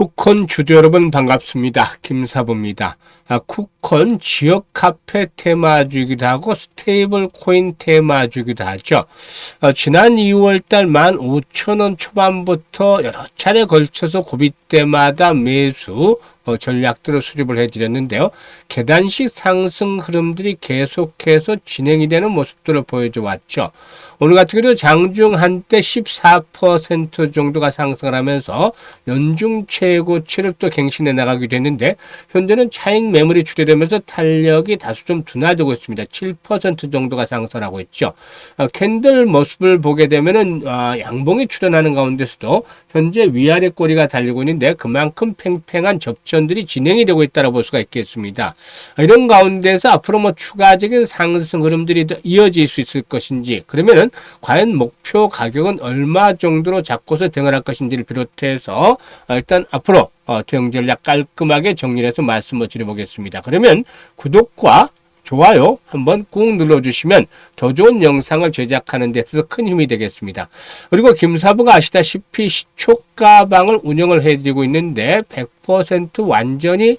쿠콘 주주 여러분 반갑습니다. 김사부입니다. 쿠콘 지역 카페 테마주기도 하고 스테이블 코인 테마주기도 하죠. 지난 2월달 15,000원 초반부터 여러 차례 걸쳐서 고비 때마다 매수 전략들을 수립을 해드렸는데요. 계단식 상승 흐름들이 계속해서 진행이 되는 모습들을 보여줘 왔죠. 오늘 같은 경우 장중 한때 14% 정도가 상승을 하면서 연중 최고치를 또 갱신해 나가기도 했는데, 현재는 차익 매물이 출현되면서 탄력이 다소 좀 둔화되고 있습니다. 7% 정도가 상승하고 있죠. 캔들 모습을 보게 되면은 양봉이 출현하는 가운데서도 현재 위아래 꼬리가 달리고 있는데, 그만큼 팽팽한 접전들이 진행이 되고 있다고 볼 수가 있겠습니다. 이런 가운데서 앞으로 추가적인 상승 흐름들이 더 이어질 수 있을 것인지, 그러면은 과연 목표 가격은 얼마 정도로 잡고서 대응을 할 것인지를 비롯해서 일단 앞으로 대응 전략 깔끔하게 정리해서 말씀을 드려보겠습니다. 그러면 구독과 좋아요 한번 꾹 눌러주시면 더 좋은 영상을 제작하는 데 있어서 큰 힘이 되겠습니다. 그리고 김사부가 아시다시피 시초가방을 운영을 해드리고 있는데 100% 완전히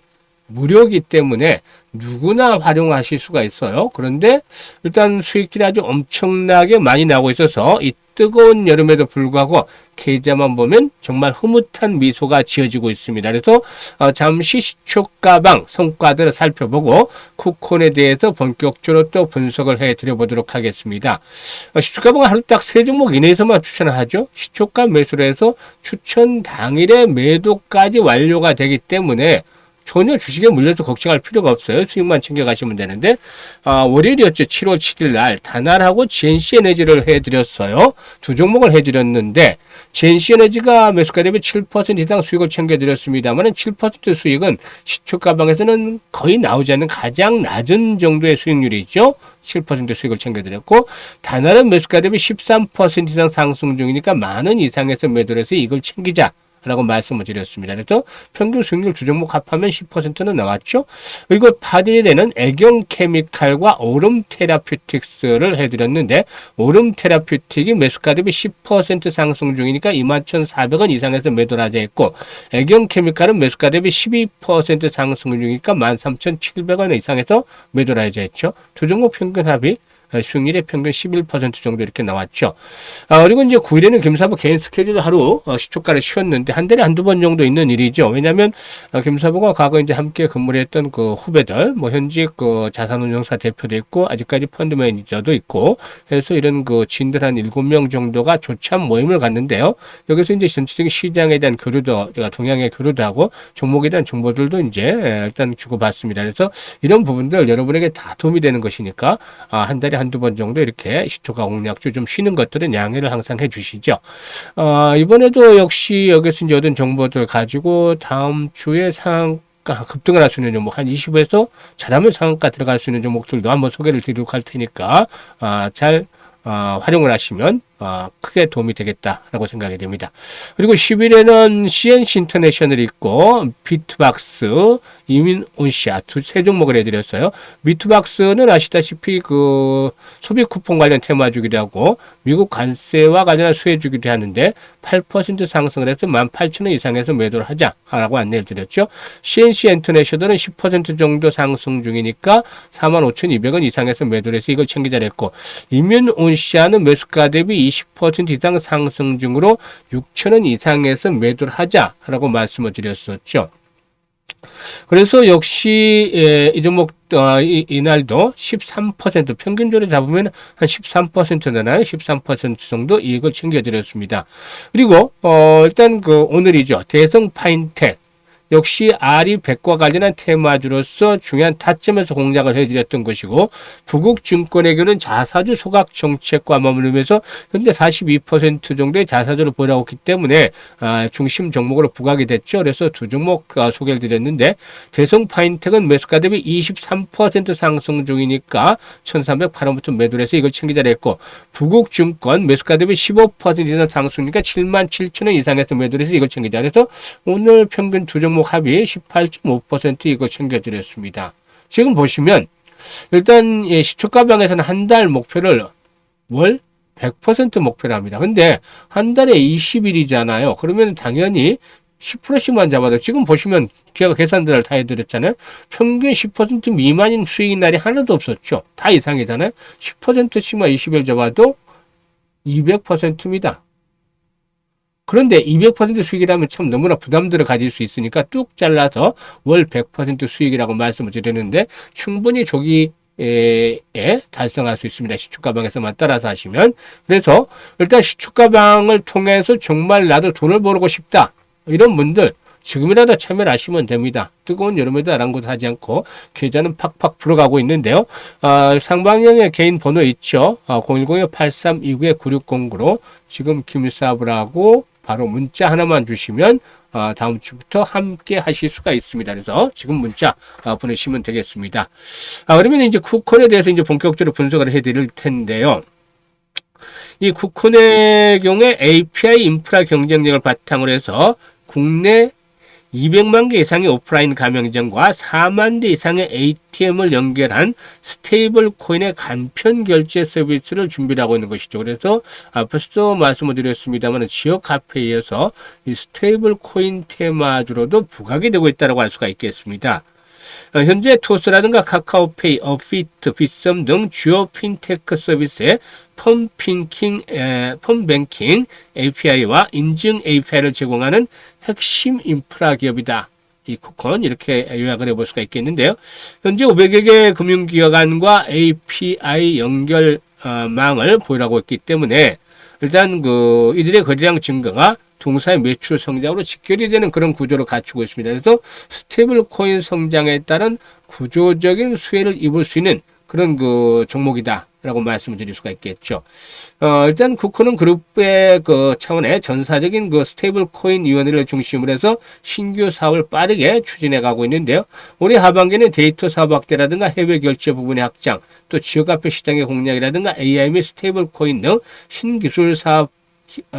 무료이기 때문에 누구나 활용하실 수가 있어요. 그런데 일단 수익들이 아주 엄청나게 많이 나오고 있어서 이 뜨거운 여름에도 불구하고 계좌만 보면 정말 흐뭇한 미소가 지어지고 있습니다. 그래서 잠시 시초가방 성과들을 살펴보고 쿠콘에 대해서 본격적으로 또 분석을 해드려 보도록 하겠습니다. 시초가방은 하루 딱 3종목 이내에서만 추천을 하죠. 시초가 매수를 해서 추천 당일에 매도까지 완료가 되기 때문에 전혀 주식에 물려서 걱정할 필요가 없어요. 수익만 챙겨가시면 되는데, 월요일이었죠. 7월 7일 날 다날하고 GNC 에너지를 해드렸어요. 두 종목을 해드렸는데, GNC 에너지가 매수가 대비 7% 이상 수익을 챙겨드렸습니다만 7% 수익은 시초가방에서는 거의 나오지 않는 가장 낮은 정도의 수익률이죠. 7% 수익을 챙겨드렸고, 다날은 매수가 대비 13% 이상 상승 중이니까 만원 이상에서 매도를 해서 이걸 챙기자 라고 말씀을 드렸습니다. 그래서 평균 수익률 두 종목 합하면 10%는 나왔죠. 그리고 8일에는 애경케미칼과 오름테라퓨틱스를 해드렸는데, 오름테라퓨틱이 매수가 대비 10% 상승 중이니까 21,400원 이상에서 매도를 하자 했고, 애경케미칼은 매수가 대비 12% 상승 중이니까 13,700원 이상에서 매도를 하자 했죠. 두 종목 평균 합이 수익률의 평균 11% 정도 이렇게 나왔죠. 그리고 이제 9일에는 김사부 개인 스케줄 하루 시초가를 쉬었는데 한 달에 한두 번 정도 있는 일이죠. 왜냐하면 김사부가 과거 이제 함께 근무를 했던 그 후배들, 현직 그 자산운용사 대표도 있고 아직까지 펀드 매니저도 있고 해서 이런 그 지인들 한 7명 정도가 조참 모임을 갔는데요. 여기서 이제 전체적인 시장에 대한 교류도, 동향의 교류도 하고 종목에 대한 정보들도 이제 일단 주고받습니다. 그래서 이런 부분들 여러분에게 다 도움이 되는 것이니까 한 달에 한두 번 정도 이렇게 시초가 공략주 좀 쉬는 것들은 양해를 항상 해 주시죠. 이번에도 역시 여기서 이제 얻은 정보들 가지고 다음 주에 상한가 급등을 할 수 있는 종목 한 20에서 잘하면 상한가 들어갈 수 있는 종목들도 한번 소개를 드리도록 할 테니까 잘 활용을 하시면 크게 도움이 되겠다라고 생각이 됩니다. 그리고 10일에는 CNC 인터내셔널이 있고 비트박스, 이민온시아 세 종목을 해드렸어요. 비트박스는 아시다시피 그 소비 쿠폰 관련 테마주기도 하고 미국 관세와 관련한 수혜주기도 하는데 8% 상승을 해서 18,000원 이상에서 매도를 하자라고 안내를 드렸죠. CNC 인터내셔널은 10% 정도 상승 중이니까 45,200원 이상에서 매도를 해서 이걸 챙기자 했고, 이민온시아는 매수가 대비 20% 이상 상승 중으로 6,000원 이상에서 매도를 하자라고 말씀을 드렸었죠. 그래서 역시 이 종목 이날도 13% 평균적으로 잡으면 한 13% 되나요? 13% 정도 이익을 챙겨드렸습니다. 그리고 일단 그 오늘이죠. 대성 파인텍 역시 아리백과 관련한 테마주로서 중요한 타점에서 공략을 해드렸던 것이고, 부국증권에게는 자사주 소각 정책과 맞물리면서 현재 42% 정도의 자사주를 보유하고 있기 때문에 중심 종목으로 부각이 됐죠. 그래서 두 종목 소개를 드렸는데, 대성파인텍은 매수가 대비 23% 상승 중이니까 1,308원부터 매도를 해서 이걸 챙기자 했고, 부국증권 매수가 대비 15% 이상 상승이니까 77,000원 이상에서 매도를 해서 이걸 챙기자. 그래서 오늘 평균 두 종목 합이 18.5% 이거 챙겨드렸습니다. 지금 보시면 일단 시초가방에서는 한 달 목표를 월 100% 목표를 합니다. 근데 한 달에 20일이잖아요. 그러면 당연히 10%씩만 잡아도 지금 보시면 제가 계산들을 다 해드렸잖아요. 평균 10% 미만인 수익인 날이 하나도 없었죠. 다 이상이잖아요. 10%씩만 20일 잡아도 200%입니다. 그런데 200% 수익이라면 참 너무나 부담들을 가질 수 있으니까 뚝 잘라서 월 100% 수익이라고 말씀을 드렸는데 충분히 조기에 달성할 수 있습니다. 시초가방에서만 따라서 하시면. 그래서 일단 시초가방을 통해서 정말 나도 돈을 벌고 싶다. 이런 분들 지금이라도 참여를 하시면 됩니다. 뜨거운 여름에도 아랑곳하지 않고 계좌는 팍팍 불어가고 있는데요. 상방형의 개인 번호 있죠. 010-8329-9609로 지금 김사부라고 바로 문자 하나만 주시면 다음 주부터 함께 하실 수가 있습니다. 그래서 지금 문자 보내시면 되겠습니다. 그러면 이제 쿠콘에 대해서 이제 본격적으로 분석을 해드릴 텐데요. 이 쿠콘의 경우에 API 인프라 경쟁력을 바탕으로 해서 국내 200만 개 이상의 오프라인 가맹점과 4만 대 이상의 ATM을 연결한 스테이블 코인의 간편 결제 서비스를 준비를 하고 있는 것이죠. 그래서 앞에서도 말씀을 드렸습니다만 지역 카페에서 이 스테이블 코인 테마주로도 부각이 되고 있다고 할 수가 있겠습니다. 현재 토스라든가 카카오페이, 어피트, 빗썸 등 주요 핀테크 서비스의 펌뱅킹 API와 인증 API를 제공하는 핵심 인프라 기업이다. 이 쿠콘 이렇게 요약을 해볼 수가 있겠는데요. 현재 500여 개 금융기관과 API 연결망을 보유하고 있기 때문에 일단 이들의 거래량 증가가 동사의 매출 성장으로 직결이 되는 그런 구조를 갖추고 있습니다. 그래서 스테이블 코인 성장에 따른 구조적인 수혜를 입을 수 있는 그런 종목이다. 라고 말씀을 드릴 수가 있겠죠. 일단 쿠콘은 그룹의 차원의 전사적인 스테이블 코인 위원회를 중심으로 해서 신규 사업을 빠르게 추진해 가고 있는데요. 올해 하반기에는 데이터 사업 확대라든가 해외 결제 부분의 확장, 또 지역 화폐 시장의 공략이라든가 AI 및 스테이블 코인 등 신기술 사업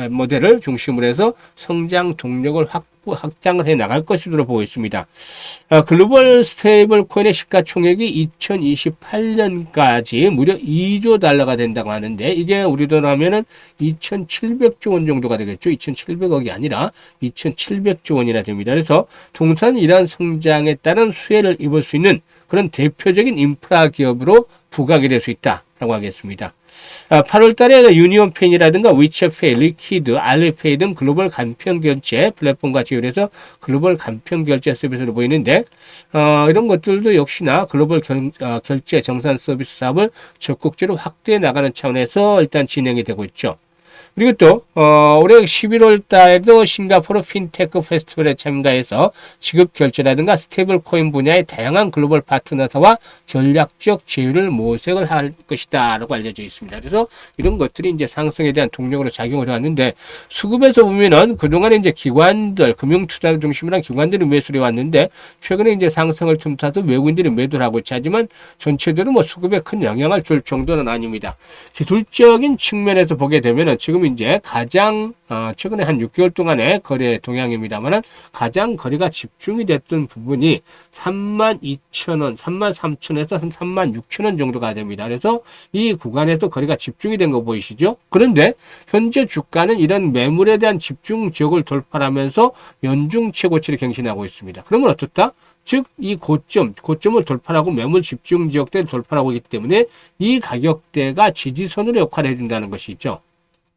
모델을 중심으로 해서 성장 동력을 확장을 해 나갈 것으로 보고 있습니다. 글로벌 스테이블 코인의 시가총액이 2028년까지 무려 2조 달러가 된다고 하는데 이게 우리 돈 하면은 2,700조 원 정도가 되겠죠. 2,700억이 아니라 2,700조 원이나 됩니다. 그래서 동산 이러한 성장에 따른 수혜를 입을 수 있는 그런 대표적인 인프라 기업으로 부각이 될 수 있다라고 하겠습니다. 8월 달에 유니온페이라든가 위챗페이, 리퀴드, 알리페이 등 글로벌 간편 결제 플랫폼과 제휴해서 글로벌 간편 결제 서비스를 보이는데 이런 것들도 역시나 글로벌 결제 정산 서비스 사업을 적극적으로 확대해 나가는 차원에서 일단 진행이 되고 있죠. 그리고 또 올해 11월 달에도 싱가포르 핀테크 페스티벌에 참가해서 지급 결제라든가 스테이블 코인 분야의 다양한 글로벌 파트너사와 전략적 제휴를 모색을 할 것이다 라고 알려져 있습니다. 그래서 이런 것들이 이제 상승에 대한 동력으로 작용을 해왔는데 수급에서 보면은 그동안에 이제 기관들, 금융투자를 중심으로 한 기관들이 매수를 해왔는데 최근에 이제 상승을 틈타도 외국인들이 매도를 하고 있지 하지만 전체적으로 수급에 큰 영향을 줄 정도는 아닙니다. 기술적인 측면에서 보게 되면은 지금 이제 가장 최근에 한 6개월 동안의 거래 동향입니다만 가장 거래가 집중이 됐던 부분이 32,000원, 33,000원에서 한 36,000원 정도가 됩니다. 그래서 이 구간에서 거래가 집중이 된 거 보이시죠? 그런데 현재 주가는 이런 매물에 대한 집중 지역을 돌파하면서 연중 최고치를 갱신하고 있습니다. 그러면 어떻다? 즉, 이 고점을 돌파하고 매물 집중 지역대를 돌파하고 있기 때문에 이 가격대가 지지선으로 역할을 해준다는 것이죠.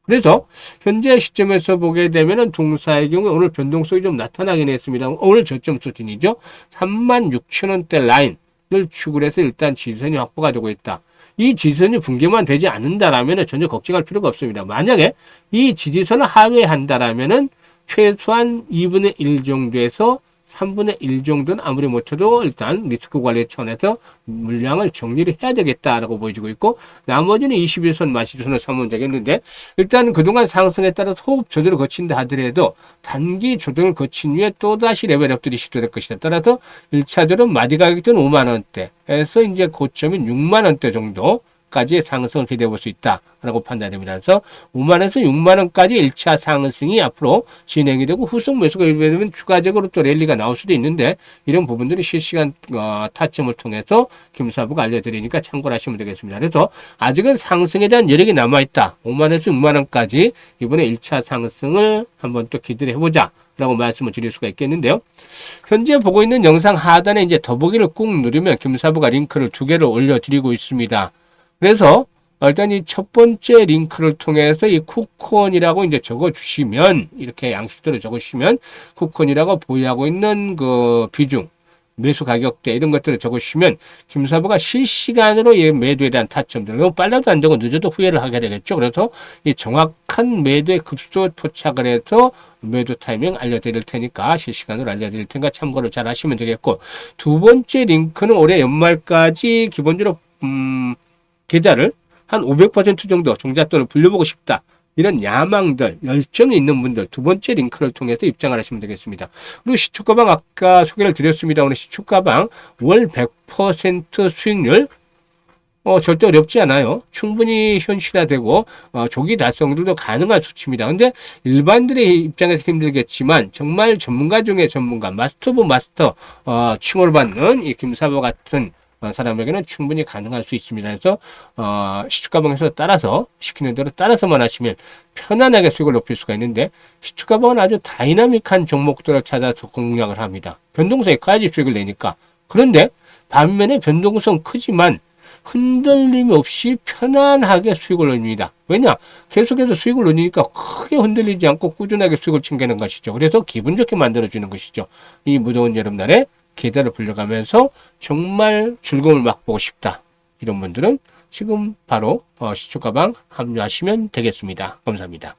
그래서 현재 시점에서 보게 되면은 동사의 경우 오늘 변동성이 좀 나타나긴 했습니다. 오늘 저점 수준이죠. 36,000원대 라인을 축을 해서 일단 지지선이 확보가 되고 있다. 이 지지선이 붕괴만 되지 않는다라면 전혀 걱정할 필요가 없습니다. 만약에 이 지지선을 하회한다라면은 최소한 2분의 1 정도에서 3분의 1 정도는 아무리 못해도 일단 리스크 관리 차원에서 물량을 정리를 해야 되겠다라고 보여지고 있고 나머지는 21선 마시선을 삼으면 되겠는데 일단 그동안 상승에 따라서 호흡 조절을 거친다 하더라도 단기 조정을 거친 후에 또다시 레벨업들이 시도될 것이다. 따라서 1차적으로 마디 가격대는 5만원대에서 이제 고점인 6만원대 정도 까지 상승을 기대해 볼 수 있다라고 판단됩니다. 그래서 5만원에서 6만원까지 1차 상승이 앞으로 진행이 되고 후속 매수가 일어나면 추가적으로 또 랠리가 나올 수도 있는데 이런 부분들이 실시간 타점을 통해서 김사부가 알려드리니까 참고를 하시면 되겠습니다. 그래서 아직은 상승에 대한 여력이 남아있다. 5만원에서 6만원까지 이번에 1차 상승을 한번 또 기대를 해보자 라고 말씀을 드릴 수가 있겠는데요. 현재 보고 있는 영상 하단에 이제 더보기를 꾹 누르면 김사부가 링크를 2개를 올려드리고 있습니다. 그래서 일단 이 첫 번째 링크를 통해서 이 쿠콘이라고 이제 적어주시면, 이렇게 양식대로 적으시면 쿠콘이라고 보유하고 있는 그 비중, 매수 가격대 이런 것들을 적으시면 김사부가 실시간으로 이 매도에 대한 타점들, 너무 빨라도 안 되고 늦어도 후회를 하게 되겠죠. 그래서 이 정확한 매도에 급소 포착을 해서 매도 타이밍 알려드릴 테니까, 실시간으로 알려드릴 테니까 참고를 잘 하시면 되겠고, 두 번째 링크는 올해 연말까지 기본적으로 계좌를 한 500% 정도 종잣돈을 불려보고 싶다, 이런 야망들, 열정이 있는 분들 두 번째 링크를 통해서 입장을 하시면 되겠습니다. 그리고 시초가방 아까 소개를 드렸습니다. 오늘 시초가방 월 100% 수익률 절대 어렵지 않아요. 충분히 현실화되고 조기 달성들도 가능한 수치입니다. 근데 일반들의 입장에서 힘들겠지만 정말 전문가 중에 전문가, 마스터 오브 마스터 칭호를 받는 이 김사부 같은 사람에게는 충분히 가능할 수 있습니다. 그래서 시초가방에서 따라서 시키는 대로 따라서만 하시면 편안하게 수익을 높일 수가 있는데, 시초가방은 아주 다이나믹한 종목들을 찾아서 공략을 합니다. 변동성이 까지 수익을 내니까. 그런데 반면에 변동성 크지만 흔들림 없이 편안하게 수익을 올립니다. 왜냐? 계속해서 수익을 올리니까 크게 흔들리지 않고 꾸준하게 수익을 챙기는 것이죠. 그래서 기분 좋게 만들어주는 것이죠. 이 무더운 여름날에 계좌를 불려가면서 정말 즐거움을 맛보고 싶다, 이런 분들은 지금 바로 시초가방 합류하시면 되겠습니다. 감사합니다.